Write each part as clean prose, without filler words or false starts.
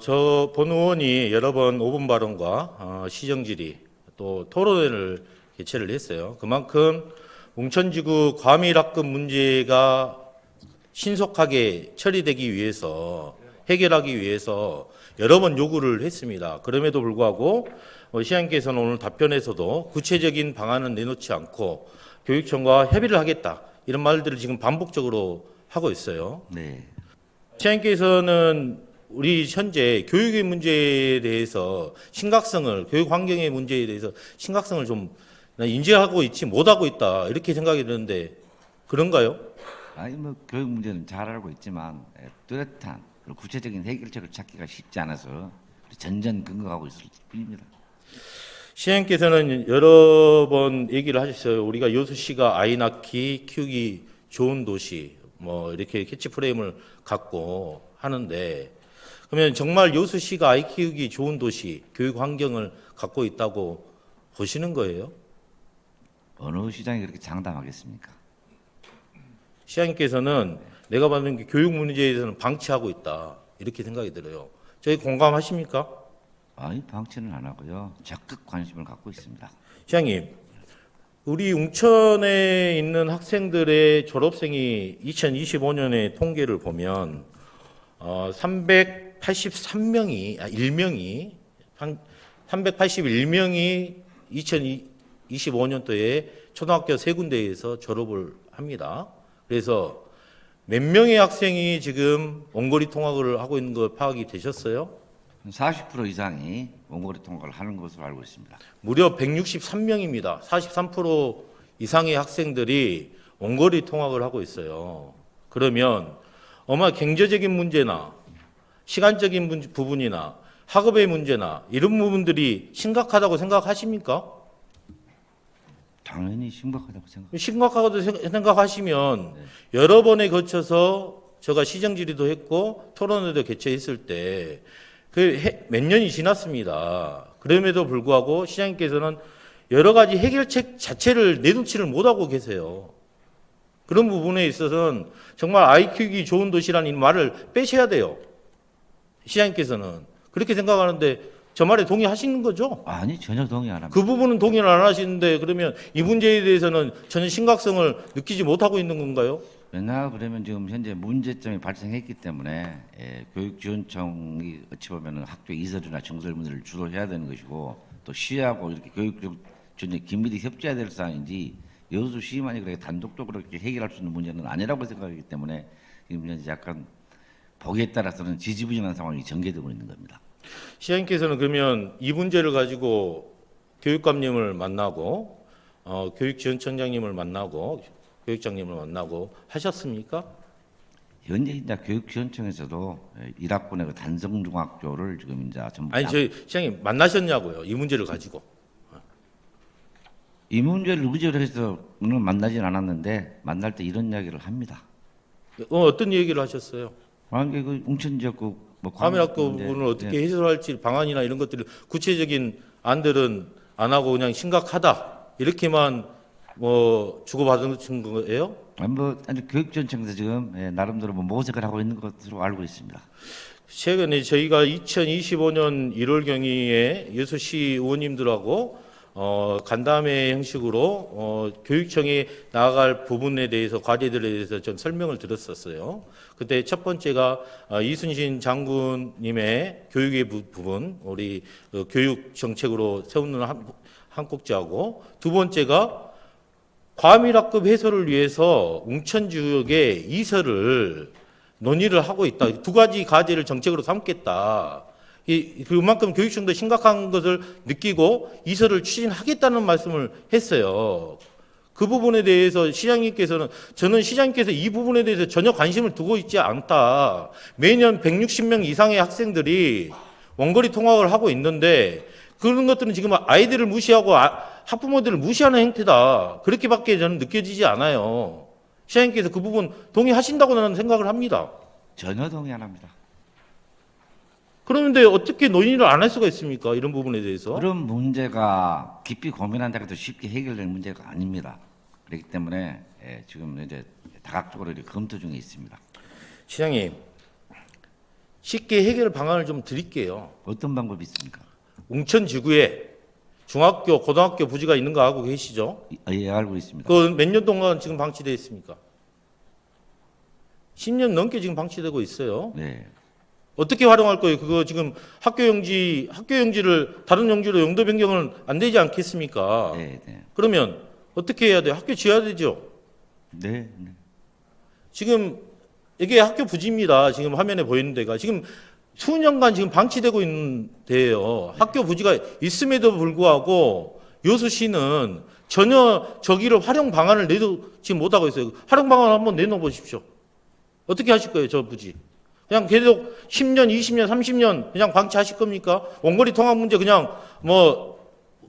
저 본 의원이 여러 번 5분 발언과 시정질의 또 토론회를 개최를 했어요. 그만큼 웅천지구 과밀합급 문제가 신속하게 처리되기 위해서 해결하기 위해서 여러 번 요구를 했습니다. 그럼에도 불구하고 시장님께서는 오늘 답변에서도 구체적인 방안은 내놓지 않고 교육청과 협의를 하겠다 이런 말들을 지금 반복적으로 하고 있어요. 네. 시장님께서는 우리 현재 교육의 문제에 대해서 심각성을 교육 환경의 문제에 대해서 심각성을 좀 인지하고 있지 못하고 있다 이렇게 생각이 드는데 그런가요? 아니 뭐 교육 문제는 잘 알고 있지만 뚜렷한 구체적인 해결책을 찾기가 쉽지 않아서 전전긍긍하고 있을 뿐입니다. 시장님께서는 여러 번 얘기를 하셨어요. 우리가 여수시가 아이 낳기 키우기 좋은 도시 뭐 이렇게 캐치프레임을 갖고 하는데 그러면 정말 여수시가 아이 키우기 좋은 도시 교육 환경을 갖고 있다고 보시는 거예요? 어느 시장이 그렇게 장담하겠습니까? 시장님께서는 내가 받는 게 교육 문제에 대해서는 방치하고 있다 이렇게 생각이 들어요. 저희 공감하십니까? 아니 방치는 안 하고요. 적극 관심을 갖고 있습니다. 시장님, 우리 웅천에 있는 학생들의 졸업생이 2025년에 통계를 보면 383명이 381명이 2025년도에 초등학교 세 군데에서 졸업을 합니다. 그래서 몇 명의 학생이 지금 원거리 통학을 하고 있는 거 파악이 되셨어요? 40% 이상이 원거리 통과를 하는 것으로 알고 있습니다. 무려 163명입니다. 43% 이상의 학생들이 원거리 통학을 하고 있어요. 그러면 아마 경제적인 문제나 시간적인 부분이나 학업의 문제나 이런 부분들이 심각하다고 생각하십니까? 당연히 심각하다고 생각합니다. 심각하다고 생각하시면 여러 번에 거쳐서 제가 시정질의도 했고 토론회도 개최했을 때 몇 년이 지났습니다. 그럼에도 불구하고 시장님께서는 여러 가지 해결책 자체를 내놓지를 못하고 계세요. 그런 부분에 있어서는 정말 아이 키우기 좋은 도시라는 이 말을 빼셔야 돼요. 시장님께서는 그렇게 생각하는데 저 말에 동의하시는 거죠? 아니 전혀 동의 안 합니다. 그 부분은 동의를 안 하시는데 그러면 이 문제에 대해서는 전혀 심각성을 느끼지 못하고 있는 건가요? 왜냐 그러면 지금 현재 문제점이 발생했기 때문에 교육지원청이 어찌 보면 학교 이설이나 정설 문제를 주로 해야 되는 것이고 또 시하고 이렇게 교육지원청이 긴밀히 협조해야 될 사항인지 여수시만이 그렇게 단독적으로 이렇게 해결할 수 있는 문제는 아니라고 생각하기 때문에 지금 현재 약간 보기에 따라서는 지지부진한 상황이 전개되고 있는 겁니다. 시장님께서는 그러면 이 문제를 가지고 교육감님을 만나고 교육지원청장님을 만나고 교육장님을 만나고 하셨습니까? 현재 이제 교육지원청에서도 1학번의 그 단성중학교를 지금 이제 전부 아니 저희 시장님 만나셨냐고요? 이 문제를 가지고. 이 문제를 의제로 해서는 만나진 않았는데 만날 때 이런 이야기를 합니다. 어떤 얘기를 하셨어요? 아니 그 웅천 지역구 뭐 과밀학급 부분을 어떻게 해소할지 방안이나 이런 것들을 구체적인 안들은 안 하고 그냥 심각하다 이렇게만 뭐 주고받은 거예요? 뭐 아니 교육지원청에서 지금 나름대로 뭐 모색을 하고 있는 것으로 알고 있습니다. 최근에 저희가 2025년 1월 경위에 여수시 의원님들하고 간담회 형식으로 교육청에 나아갈 부분에 대해서 과제들에 대해서 좀 설명을 들었었어요. 그때 첫 번째가 이순신 장군님의 교육의 부분, 우리 교육 정책으로 세우는 한 꼭지하고 두 번째가 과밀학급 해소를 위해서 웅천 지역에 이설을 논의를 하고 있다. 두 가지 과제를 정책으로 삼겠다. 그만큼 교육청도 심각한 것을 느끼고 이설을 추진하겠다는 말씀을 했어요. 그 부분에 대해서 시장님께서는 저는 시장님께서 이 부분에 대해서 전혀 관심을 두고 있지 않다. 매년 160명 이상의 학생들이 원거리 통학을 하고 있는데 그런 것들은 지금 아이들을 무시하고 학부모들을 무시하는 행태다. 그렇게밖에 저는 느껴지지 않아요. 시장님께서 그 부분 동의하신다고 나는 생각을 합니다. 전혀 동의 안 합니다. 그런데 어떻게 논의를 안 할 수가 있습니까? 이런 부분에 대해서. 그런 문제가 깊이 고민한다고 해도 쉽게 해결될 문제가 아닙니다. 그렇기 때문에 지금 이제 다각적으로 이렇게 검토 중에 있습니다. 시장님, 쉽게 해결 방안을 좀 드릴게요. 어떤 방법이 있습니까? 웅천지구에 중학교, 고등학교 부지가 있는 거 알고 계시죠? 예, 알고 있습니다. 그 몇 년 동안 지금 방치되어 있습니까? 10년 넘게 지금 방치되고 있어요. 네. 어떻게 활용할 거예요? 그거 지금 학교 용지를 다른 용지로 용도 변경은 안 되지 않겠습니까? 네, 네. 그러면 어떻게 해야 돼요? 학교 지어야 되죠. 네, 네. 지금 이게 학교 부지입니다. 지금 화면에 보이는 데가 지금 수년간 지금 방치되고 있는 데예요. 학교 부지가 있음에도 불구하고 여수시는 전혀 저기를 활용 방안을 내지 못하고 있어요. 활용 방안 한번 내놓아 보십시오. 어떻게 하실 거예요, 저 부지? 그냥 계속 10년, 20년, 30년 그냥 방치하실 겁니까? 원거리 통학 문제 그냥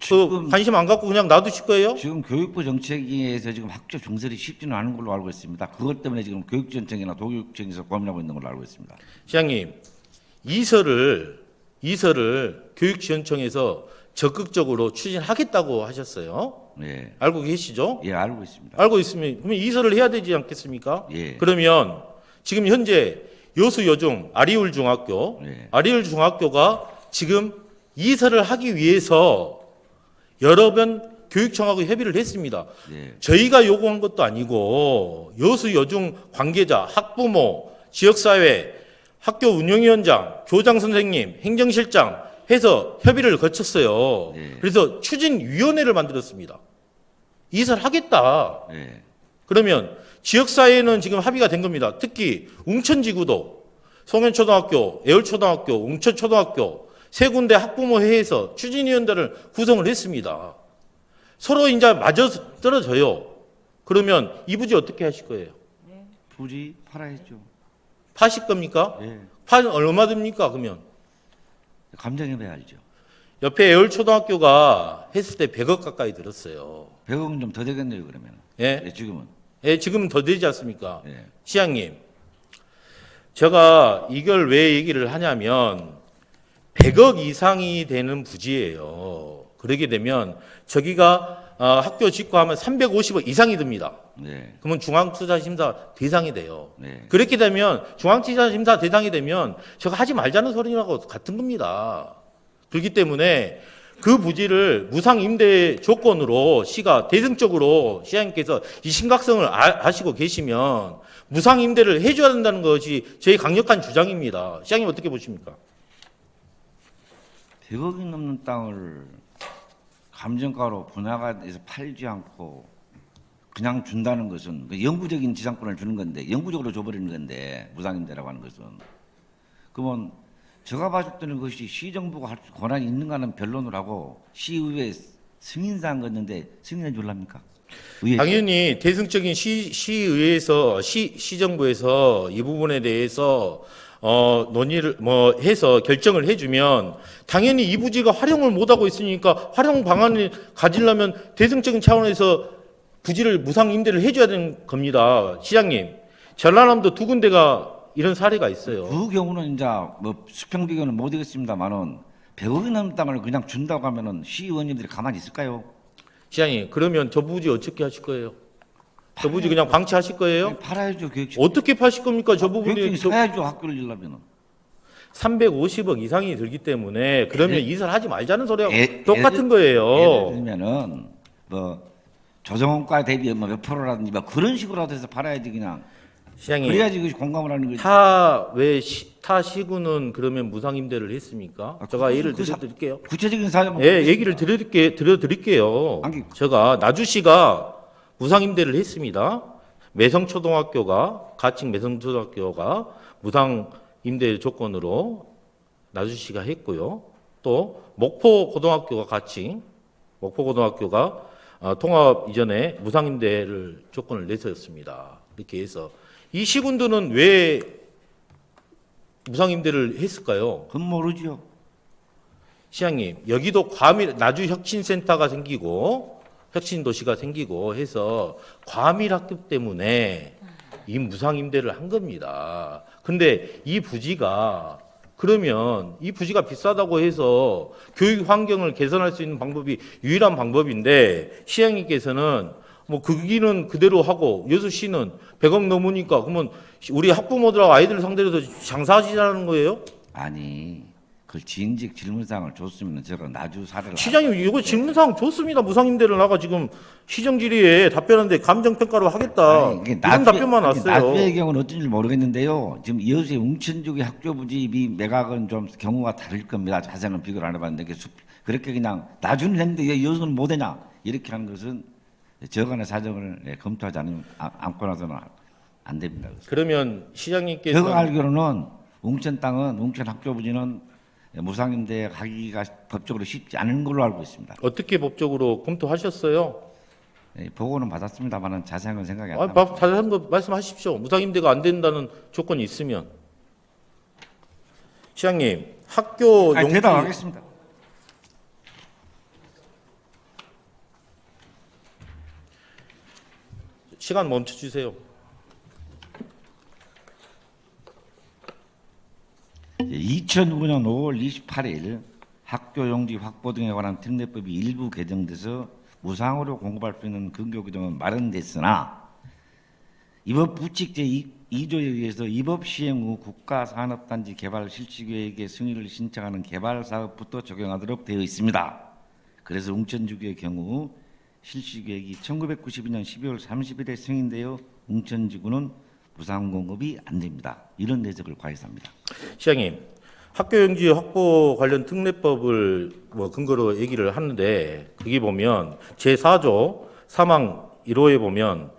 지금- 관심 안 갖고 그냥 놔두실 거예요? 지금 교육부 정책에서 지금 학교 정설이 쉽지는 않은 걸로 알고 있습니다. 그것 때문에 지금 교육전청이나 도교육청에서 고민하고 있는 걸로 알고 있습니다. 시장님, 이설을 교육지원청에서 적극적으로 추진하겠다고 하셨어요. 예, 알고 계시죠? 예, 알고 있습니다. 알고 있으면 그러면 이설을 해야 되지 않겠습니까? 예. 그러면 지금 현재 여수여중 아리울 중학교, 예. 아리울 중학교가 지금 이설을 하기 위해서 여러 번 교육청하고 협의를 했습니다. 예, 저희가 요구한 것도 아니고 여수여중 관계자, 학부모, 지역사회, 학교 운영위원장, 교장 선생님, 행정실장 해서 협의를 거쳤어요. 네. 그래서 추진위원회를 만들었습니다. 이설하겠다. 예, 그러면 지역사회는 지금 합의가 된 겁니다. 특히 웅천지구도 송현초등학교, 애월초등학교, 웅천초등학교 세 군데 학부모회에서 추진위원회를 구성을 했습니다. 서로 이제 맞아 떨어져요. 그러면 이 부지 어떻게 하실 거예요? 부지 팔아야죠. 파실 겁니까? 예, 얼마 듭니까? 그러면 감정해봐야 알죠. 옆에 애월초등학교가 했을 때 100억 가까이 들었어요. 100억은 좀 더 되겠네요, 그러면. 예? 예, 지금은. 예, 지금은 더 되지 않습니까? 예, 시장님, 제가 이걸 왜 얘기를 하냐면 100억 이상이 되는 부지예요. 그러게 되면 저기가 학교 짓고 하면 350억 이상이 듭니다. 네, 그러면 중앙투자심사 대상이 돼요. 네. 그렇게 되면 중앙투자심사 대상이 되면 저거 하지 말자는 소리라고 같은 겁니다. 그렇기 때문에 그 부지를 무상임대 조건으로 시가 대승적으로 시장님께서 이 심각성을 아시고 계시면 무상임대를 해줘야 된다는 것이 저희 강력한 주장입니다. 시장님 어떻게 보십니까? 100억이 넘는 땅을 감정가로 분화가 돼서 팔지 않고 그냥 준다는 것은 그 영구적인 지상권을 주는 건데 영구적으로 줘버리는 건데 무상임대라고 하는 것은 그러면 제가 봤을 때는 그것이 시정부가 할 권한이 있는가는 변론을 하고 시의회 승인사한 거였는데 승인해 줄랍니까? 당연히 대승적인 시의회에서 시정부에서 이 부분에 대해서 논의를 해서 결정을 해주면 당연히 이 부지가 활용을 못하고 있으니까 활용 방안을 가지려면 대승적인 차원에서 부지를 무상 임대를 해줘야 되는 겁니다. 시장님, 전라남도 두 군데가 이런 사례가 있어요. 그 경우는 이제 뭐 수평 비교는 못 하겠습니다만은 100억이 넘는 땅을 그냥 준다고 하면은 시의원님들이 가만히 있을까요? 시장님, 그러면 저 부지 어떻게 하실 거예요? 저 부지 그냥 방치하실 거예요? 아니, 팔아야죠 교육청. 어떻게 파실 겁니까? 저 부분이 교육청이 사야죠 학교를 지려면은. 350억 이상이 들기 때문에 그러면 이설하지 말자는 소리하고 예- 똑같은 예를 거예요. 들면은 뭐 조정원가 대비 몇 프로라든지 뭐 그런 식으로라도 해서 팔아야지 그냥. 시장님, 그래야지 그 공감을 하는 거지. 타 시구는 그러면 무상 임대를 했습니까? 제가 그건 예를 그 사- 들어드릴게요. 구체적인 사정은 예, 얘기를 들어드릴게요. 아니, 제가 나주시가 무상 임대를 했습니다. 매성초등학교가 가칭 매성초등학교가 무상 임대 조건으로 나주시가 했고요. 또 목포고등학교가 가칭 목포고등학교가 통합 이전에 무상 임대를 조건을 내세웠습니다. 이렇게 해서 이 시군들은 왜 무상 임대를 했을까요? 그건 모르죠. 시장님, 여기도 과밀 나주 혁신센터가 생기고 혁신도시가 생기고 해서 과밀 학교 때문에 이 무상 임대를 한 겁니다. 근데 이 부지가 그러면 이 부지가 비싸다고 해서 교육 환경을 개선할 수 있는 방법이 유일한 방법인데 시장님께서는 뭐 거기는 그대로 하고 6시는 100억 넘으니까 그러면 우리 학부모들하고 아이들 상대로 장사하시라는 거예요? 아니, 그 진직 질문사항을 줬으면 제가 나주 사례를 시장님 이거 질문사항 좋습니다. 무상임대를 나가 지금 시정질의에 답변하는데 감정평가로 하겠다. 아니, 이게 이런 답변만 왔어요. 나주의 경우는 어쩐지 모르겠는데요. 지금 여수의 웅천주의 학교 부지비 매각은 좀 경우가 다를 겁니다. 자세한 비교를 안 해봤는데 그렇게 그냥 나주는 했는데 왜 여수는 못하냐 이렇게 하는 것은 저간의 사정을 검토하지 않고 나서는 안 됩니다. 그러면 시장님께서 제가 알기로는 웅천 땅은 웅천 학교 부지는 무상임대 가기가 법적으로 쉽지 않은 걸로 알고 있습니다. 어떻게 법적으로 검토하셨어요? 보고는 받았습니다만은 자세한 건 생각이 안 납니다. 자세한 거 말씀하십시오. 무상임대가 안 된다는 조건이 있으면. 시장님, 학교 용지 대답하겠습니다. 시간 멈춰 주세요. 2009년 5월 28일 학교 용지 확보 등에 관한 특례법이 일부 개정돼서 무상으로 공급할 수 있는 근거 규정은 마련됐으나 이법 부칙 제2조에 의해서 이법 시행 후 국가산업단지 개발 실시계획의 승인을 신청하는 개발사업부터 적용하도록 되어 있습니다. 그래서 웅천주구의 경우 실시계획이 1992년 12월 30일에 승인되어 웅천지구는 무상 공급이 안 됩니다. 이런 내적을 과해서합니다. 시장님, 학교 용지 확보 관련 특례법을 근거로 얘기를 하는데 거기 보면 제4조 사망 1호에 보면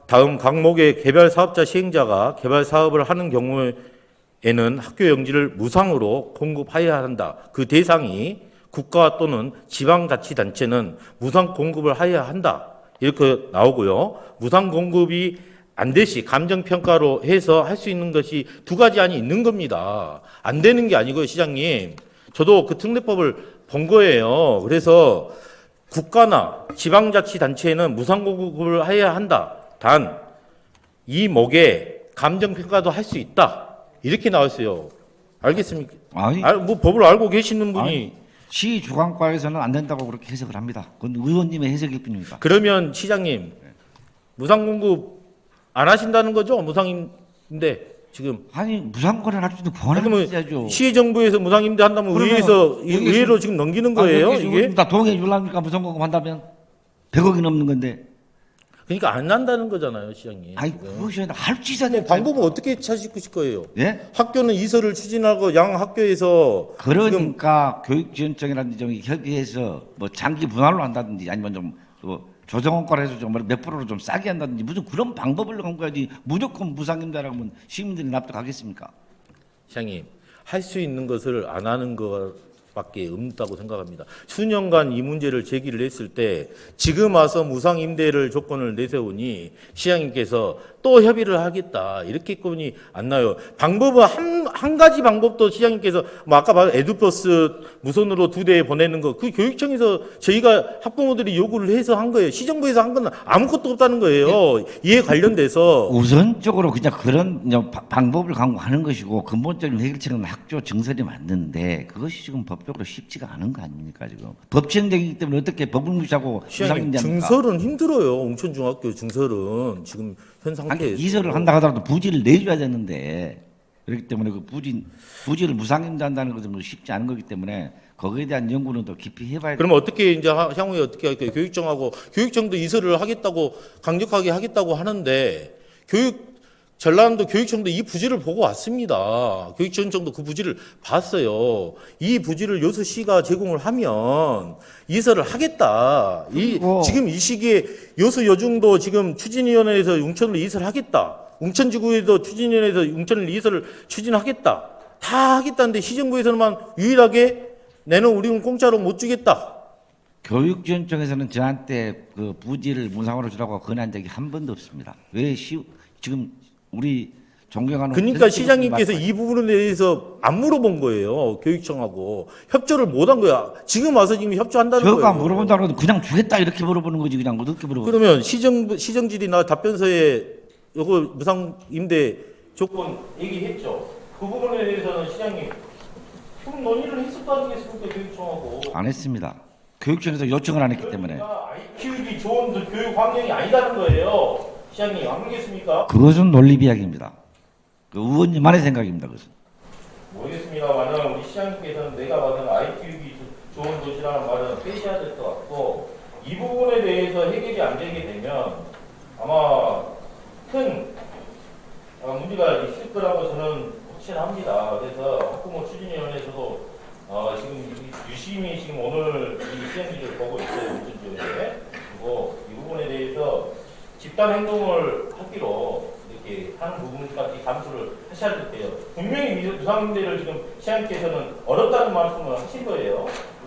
다음 각목의 개발 사업자 시행자가 개발 사업을 하는 경우에는 학교 용지를 무상으로 공급하여야 한다. 그 대상이 국가 또는 지방자치단체는 무상 공급을 하여야 한다. 이렇게 나오고요. 무상 공급이 안 되시 감정평가로 해서 할 수 있는 것이 두 가지 안이 있는 겁니다. 안 되는 게 아니고요, 시장님. 저도 그 특례법을 본 거예요. 그래서 국가나 지방자치단체는 무상 공급을 해야 한다. 단, 이 목에 감정평가도 할 수 있다. 이렇게 나왔어요. 알겠습니까? 아니, 뭐 법을 알고 계시는 분이. 아니, 시 주관과에서는 안 된다고 그렇게 해석을 합니다. 그건 의원님의 해석일 뿐입니다. 그러면 시장님, 무상 공급 안 하신다는 거죠? 무상임대 지금. 아니 무상권을 할 수도 권한을 그러면 있어야죠. 시정부에서 무상임대 한다면 의회로 지금 넘기는 거예요, 이게? 다 동의해 주려니까 무상공급 한다면 100억이 넘는 건데. 그러니까 안 한다는 거잖아요, 시장님. 아니 지금. 그것이 아니라 할수 있어야 돼. 방법은 어떻게 찾으실 거예요? 예? 학교는 이설을 추진하고 양 학교에서 지금 그러니까 교육지원청이라든지 좀 협의해서 뭐 장기 분할로 한다든지 아니면 좀뭐 조정원가로 해서 좀 몇 프로로 좀 싸게 한다든지 무슨 그런 방법을 갖고 가야지 무조건 무상임대라고 하면 시민들이 납득하겠습니까? 시장님, 할 수 있는 것을 안 하는 것밖에 없다고 생각합니다. 수년간 이 문제를 제기를 했을 때 지금 와서 무상임대를 조건을 내세우니 시장님께서 또 협의를 하겠다 이렇게뿐이 안 나요. 방법은 한 가지 방법도 시장님께서 뭐 아까 말한 에듀버스 무선으로 2대 보내는 거 그 교육청에서 저희가 학부모들이 요구를 해서 한 거예요. 시정부에서 한 건 아무것도 없다는 거예요. 이에 관련돼서 우선적으로 그냥 그런 방법을 강구하는 것이고 근본적인 해결책은 학교 증설이 맞는데 그것이 지금 법적으로 쉽지가 않은 거 아닙니까 지금 법 시행되기 때문에 어떻게 법을 무시하고 시장님, 무상임대합니까? 증설은 힘들어요. 웅천중학교 증설은 지금 현 상태에서 아니, 이설을 한다 하더라도 부지를 내줘야 되는데 그렇기 때문에 그 부지를 무상임대한다는 것은 쉽지 않은 거기 때문에 거기에 대한 연구는 더 깊이 해봐야 돼요. 그럼 어떻게 이제 향후에 어떻게 할까요? 교육청도 이설을 하겠다고 강력하게 하겠다고 하는데 전라남도 교육청도 이 부지를 보고 왔습니다. 교육청도 그 부지를 봤어요. 이 부지를 여수시가 제공을 하면 이설을 하겠다. 지금 이 시기에 여수 여중도 지금 추진위원회에서 웅천을 이설하겠다. 웅천지구에도 추진위원회에서 웅천을 이설을 추진하겠다. 다 하겠다는데 시정부에서만 유일하게 내는 우리는 공짜로 못 주겠다. 교육지원청에서는 저한테 그 부지를 무상으로 주라고 건의한 적이 한 번도 없습니다. 지금 우리 존경하는 그러니까 시장님께서 이 부분에 대해서 안 물어본 거예요. 교육청하고 협조를 못 한 거야. 지금 와서 지금 협조한다는 거예요. 저가 물어본다고 해도 그냥 주겠다 이렇게 물어보는 거지 그냥 어떻게 물어보는 그러면 시정질이나 답변서에 이거 무상 임대 조건 얘기했죠. 그 부분에 대해서는 시장님 좀 논의를 했었다는 게 있습니까? 교육청하고. 안 했습니다. 교육청에서 요청을 안 했기 때문에 아이 키우기 좋은 그 교육 환경이 아니다는 거예요. 시장님 안 그러겠습니까? 그것은 논리비약입니다. 그 의원님만의 생각입니다. 그것은. 모르겠습니다만은 우리 시장님께서는 내가 봐서는 아이 키우기 좋은 도시라는 말은 빼셔야 될 것 같고 이 부분에 대해서 해결이 안 되게 되면 아마 큰 문제가 있을 거라고 저는 확신합니다. 그래서 학부모 추진위원회에서도 지금 유심히 지금 오늘 이 시행기를 보고 있어요. 우선 지역에. 그리고 이 부분에 대해서 집단 행동을 하기로 이렇게 하는 부분까지 감수를 하셔야 될 때요. 분명히 유상임대를 지금 시장님께서는 어렵다는 말씀을 하신 거예요.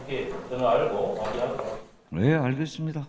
이렇게 저는 알고 마무리하도록 하겠습니다. 네, 알겠습니다.